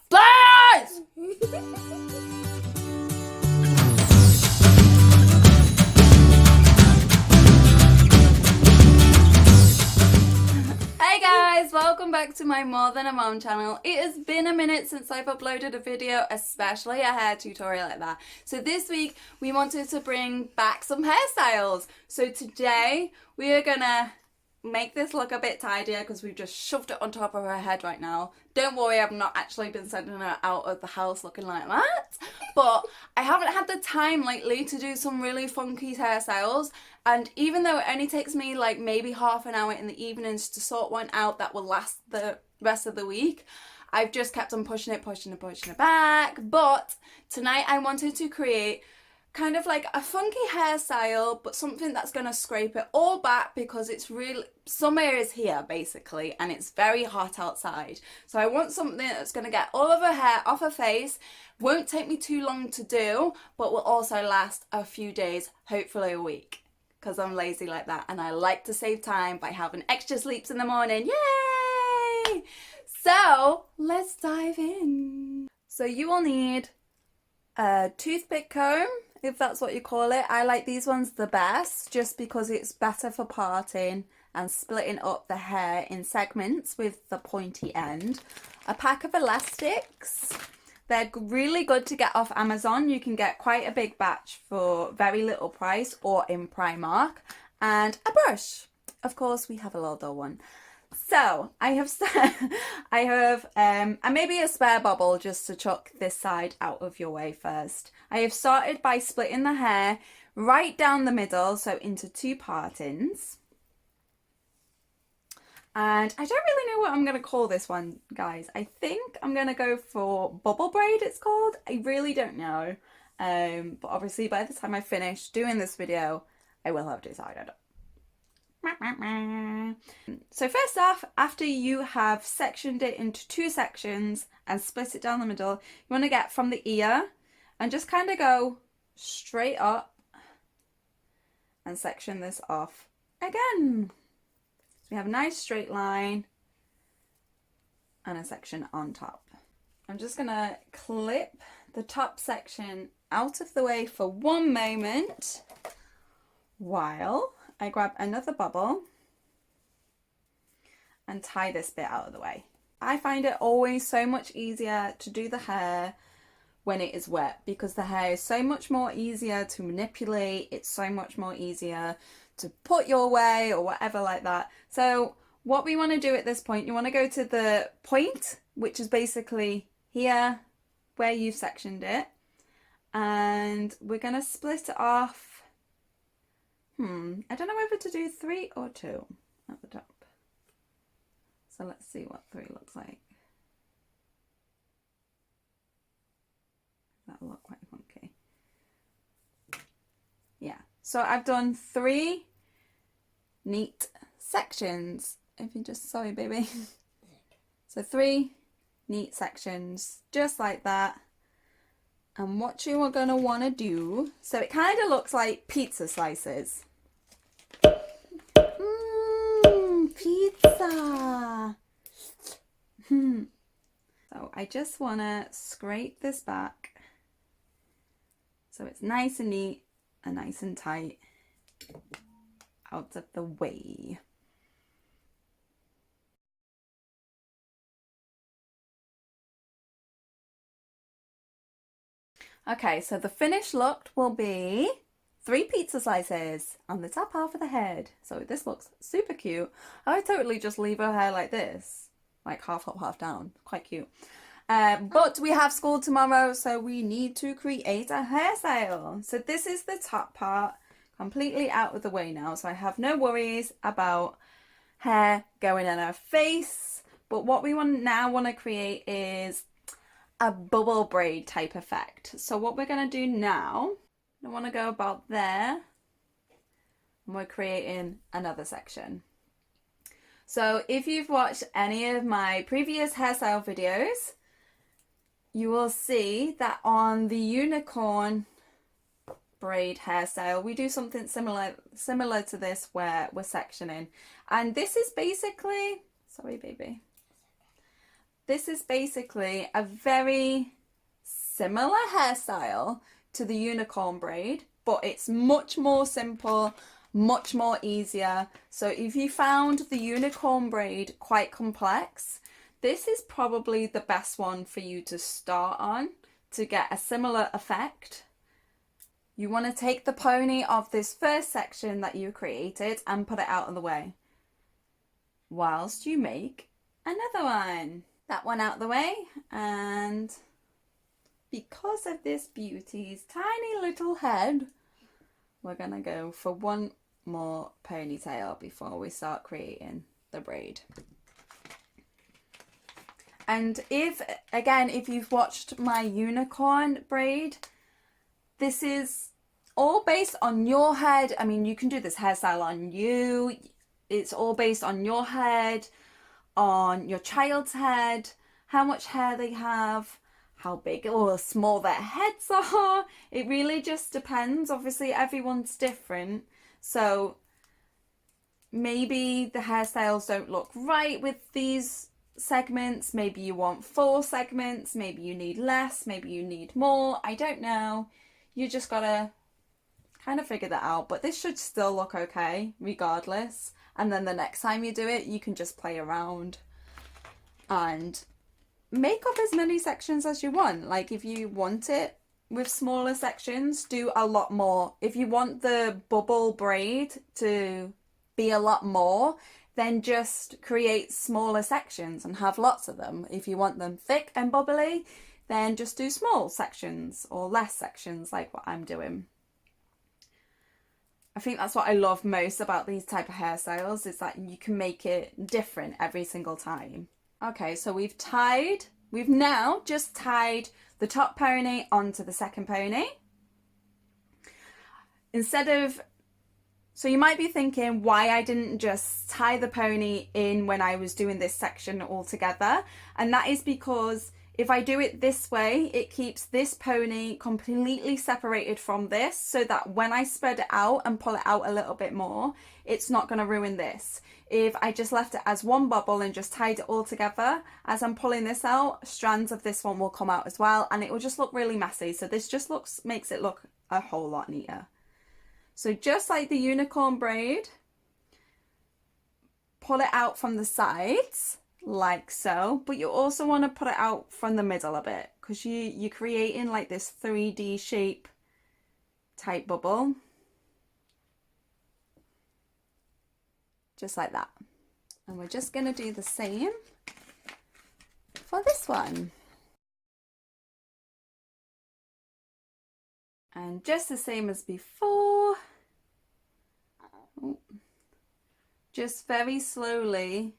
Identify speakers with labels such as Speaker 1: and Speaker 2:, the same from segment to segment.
Speaker 1: Blast! Hey guys, welcome back to my More Than a Mom channel. It has been a minute since I've uploaded a video, especially a hair tutorial like that. So this week we wanted to bring back some hairstyles. So today we are gonna make this look a bit tidier because we've just shoved it on top of her head right now. Don't worry, I've not actually been sending her out of the house looking like that. But I haven't had the time lately to do some really funky hairstyles. And even though it only takes me like maybe half an hour in the evenings to sort one out that will last the rest of the week, I've just kept on pushing it back. But tonight I wanted to create kind of like a funky hairstyle, but something that's going to scrape it all back because it's really, summer is here basically and it's very hot outside. So I want something that's going to get all of her hair off her face, won't take me too long to do, but will also last a few days, hopefully a week, because I'm lazy like that and I like to save time by having extra sleeps in the morning. Yay! So let's dive in. So you will need a toothpick comb, if that's what you call it. I like these ones the best just because it's better for parting and splitting up the hair in segments with the pointy end. A pack of elastics. They're really good to get off Amazon. You can get quite a big batch for very little price or in Primark. And a brush. Of course, we have a little one. So I have and maybe a spare bobble just to chuck this side out of your way first. I have started by splitting the hair right down the middle, so into two partings. And I don't really know what I'm going to call this one, guys. I think I'm going to go for bubble braid, it's called. I really don't know. But obviously by the time I finish doing this video, I will have decided. So first off, after you have sectioned it into two sections and split it down the middle, you want to get from the ear and just kind of go straight up and section this off again. So we have a nice straight line and a section on top. I'm just going to clip the top section out of the way for one moment while I grab another bobble and tie this bit out of the way. I find it always so much easier to do the hair when it is wet because the hair is so much more easier to manipulate. It's so much more easier to put your way or whatever like that. So what we want to do at this point, you want to go to the point, which is basically here where you've sectioned it, and we're going to split it off. I don't know whether to do 3 or 2 at the top. So let's see what 3 looks like. That'll look quite funky. Yeah, so I've done 3 neat sections. If you just, sorry baby. So 3 neat sections, just like that. And what you are going to want to do, so it kind of looks like pizza slices. Pizza! So I just want to scrape this back so it's nice and neat and nice and tight out of the way. Okay, so the finished look will be 3 pizza slices on the top half of the head. So this looks super cute. I would totally just leave her hair like this, like half up, half down. Quite cute. But we have school tomorrow, so we need to create a hairstyle. So this is the top part, completely out of the way now. So I have no worries about hair going in her face. But what we want to create is a bubble braid type effect. So what we're going to do now, I want to go about there and we're creating another section. So if you've watched any of my previous hairstyle videos, you will see that on the unicorn braid hairstyle we do something similar to this where we're sectioning, and this is basically, sorry baby, This is basically a very similar hairstyle to the unicorn braid, but it's much more simple, much more easier. So if you found the unicorn braid quite complex, this is probably the best one for you to start on to get a similar effect. You want to take the pony of this first section that you created and put it out of the way whilst you make another one. That one out the way, and because of this beauty's tiny little head, we're gonna go for one more ponytail before we start creating the braid. And if you've watched my unicorn braid, this is all based on your head. I mean, you can do this hairstyle on you. It's all based on your head, on your child's head, how much hair they have, how big or small their heads are. It really just depends. Obviously, everyone's different. So maybe the hairstyles don't look right with these segments. Maybe you want 4 segments. Maybe you need less. Maybe you need more. I don't know. You just gotta kind of figure that out. But this should still look okay regardless. And then the next time you do it, you can just play around and make up as many sections as you want. Like if you want it with smaller sections, do a lot more. If you want the bubble braid to be a lot more, then just create smaller sections and have lots of them. If you want them thick and bubbly, then just do small sections or less sections like what I'm doing. I think that's what I love most about these type of hairstyles, is that you can make it different every single time. Okay, so we've now just tied the top pony onto the second pony. So you might be thinking why I didn't just tie the pony in when I was doing this section all together. And that is because if I do it this way, it keeps this pony completely separated from this, so that when I spread it out and pull it out a little bit more, it's not going to ruin this. If I just left it as one bubble and just tied it all together, as I'm pulling this out, strands of this one will come out as well, and it will just look really messy. So this just makes it look a whole lot neater. So just like the unicorn braid, pull it out from the sides like so, but you also want to put it out from the middle a bit, because you're creating like this 3D shape type bubble, just like that. And we're just going to do the same for this one, and just the same as before. Just very slowly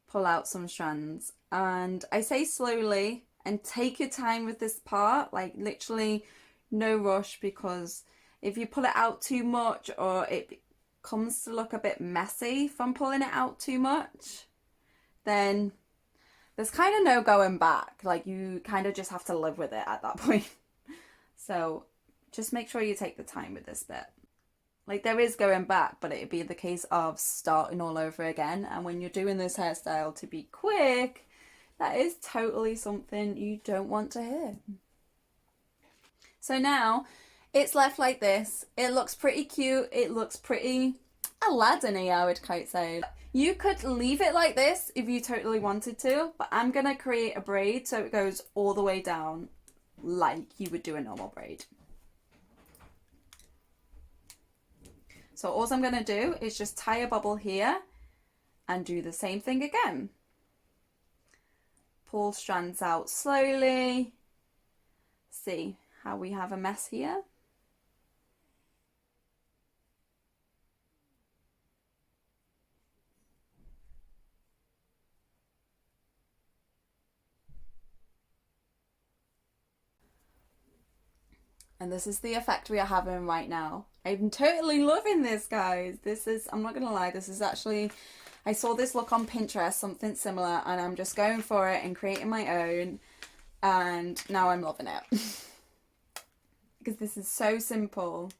Speaker 1: pull out some strands, and I say slowly and take your time with this part, like literally no rush, because if you pull it out too much or it comes to look a bit messy from pulling it out too much, then there's kind of no going back. Like you kind of just have to live with it at that point. So just make sure you take the time with this bit. Like there is going back, but it'd be the case of starting all over again. And when you're doing this hairstyle to be quick, that is totally something you don't want to hear. So now it's left like this. It looks pretty cute. It looks pretty Aladdin-y, I would quite say. You could leave it like this if you totally wanted to, but I'm gonna create a braid so it goes all the way down like you would do a normal braid. So all I'm going to do is just tie a bubble here and do the same thing again. Pull strands out slowly. See how we have a mess here? And this is the effect we are having right now. I'm totally loving this, guys. This is, I'm not gonna lie, this is actually, I saw this look on Pinterest, something similar, and I'm just going for it and creating my own, and now I'm loving it. Because this is so simple.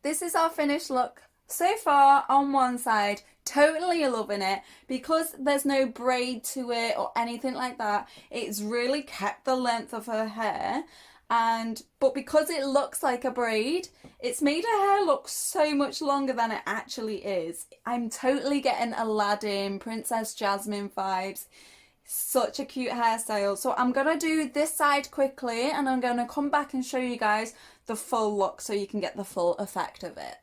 Speaker 1: This is our finished look so far on one side. totally loving it. Because there's no braid to it or anything like that, it's really kept the length of her hair. But because it looks like a braid, it's made her hair look so much longer than it actually is. I'm totally getting Aladdin, Princess Jasmine vibes. Such a cute hairstyle. So I'm gonna do this side quickly and I'm gonna come back and show you guys the full look so you can get the full effect of it.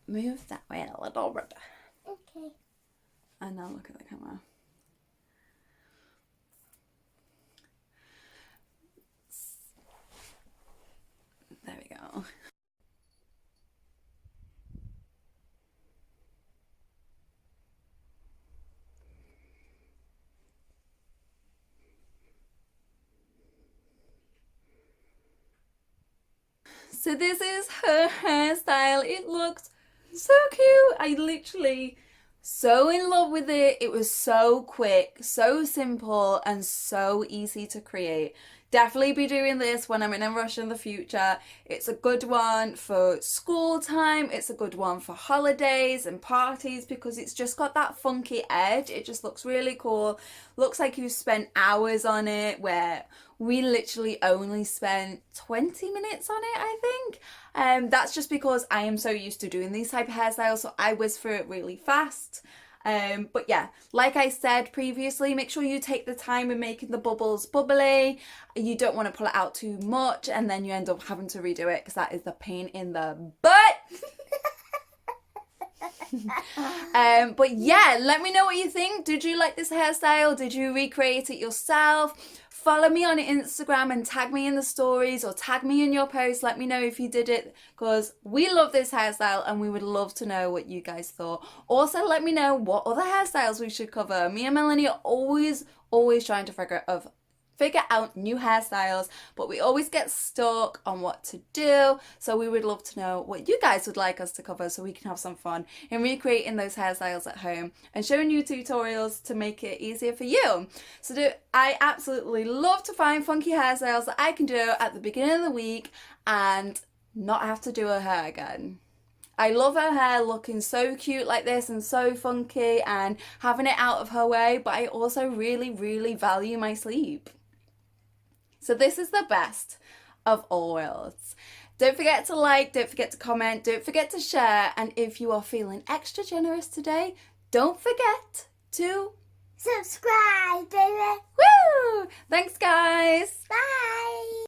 Speaker 1: Move that way a little bit.
Speaker 2: Okay.
Speaker 1: And now look at the camera. There we go. So this is her hairstyle. It looks so cute. I literally so in love with it. It was so quick, so simple, and so easy to create. Definitely be doing this when I'm in a rush in the future. It's a good one for school time. It's a good one for holidays and parties because it's just got that funky edge. It just looks really cool. Looks like you spent hours on it, where we literally only spent 20 minutes on it, I think. That's just because I am so used to doing these type of hairstyles, so I whiz through it really fast. But yeah, like I said previously, make sure you take the time in making the bubbles bubbly. You don't want to pull it out too much and then you end up having to redo it because that is the pain in the butt. But yeah, let me know what you think. Did you like this hairstyle? Did you recreate it yourself? Follow me on Instagram and tag me in the stories or tag me in your post. Let me know if you did it because we love this hairstyle and we would love to know what you guys thought. Also, let me know what other hairstyles we should cover. Me and Melanie are always trying to figure out new hairstyles, but we always get stuck on what to do. So we would love to know what you guys would like us to cover so we can have some fun in recreating those hairstyles at home and showing you tutorials to make it easier for you. So I absolutely love to find funky hairstyles that I can do at the beginning of the week and not have to do her hair again. I love her hair looking so cute like this and so funky and having it out of her way, but I also really value my sleep. So this is the best of all worlds. Don't forget to like, don't forget to comment, don't forget to share, and if you are feeling extra generous today, don't forget to
Speaker 2: subscribe, baby.
Speaker 1: Woo! Thanks guys.
Speaker 2: Bye.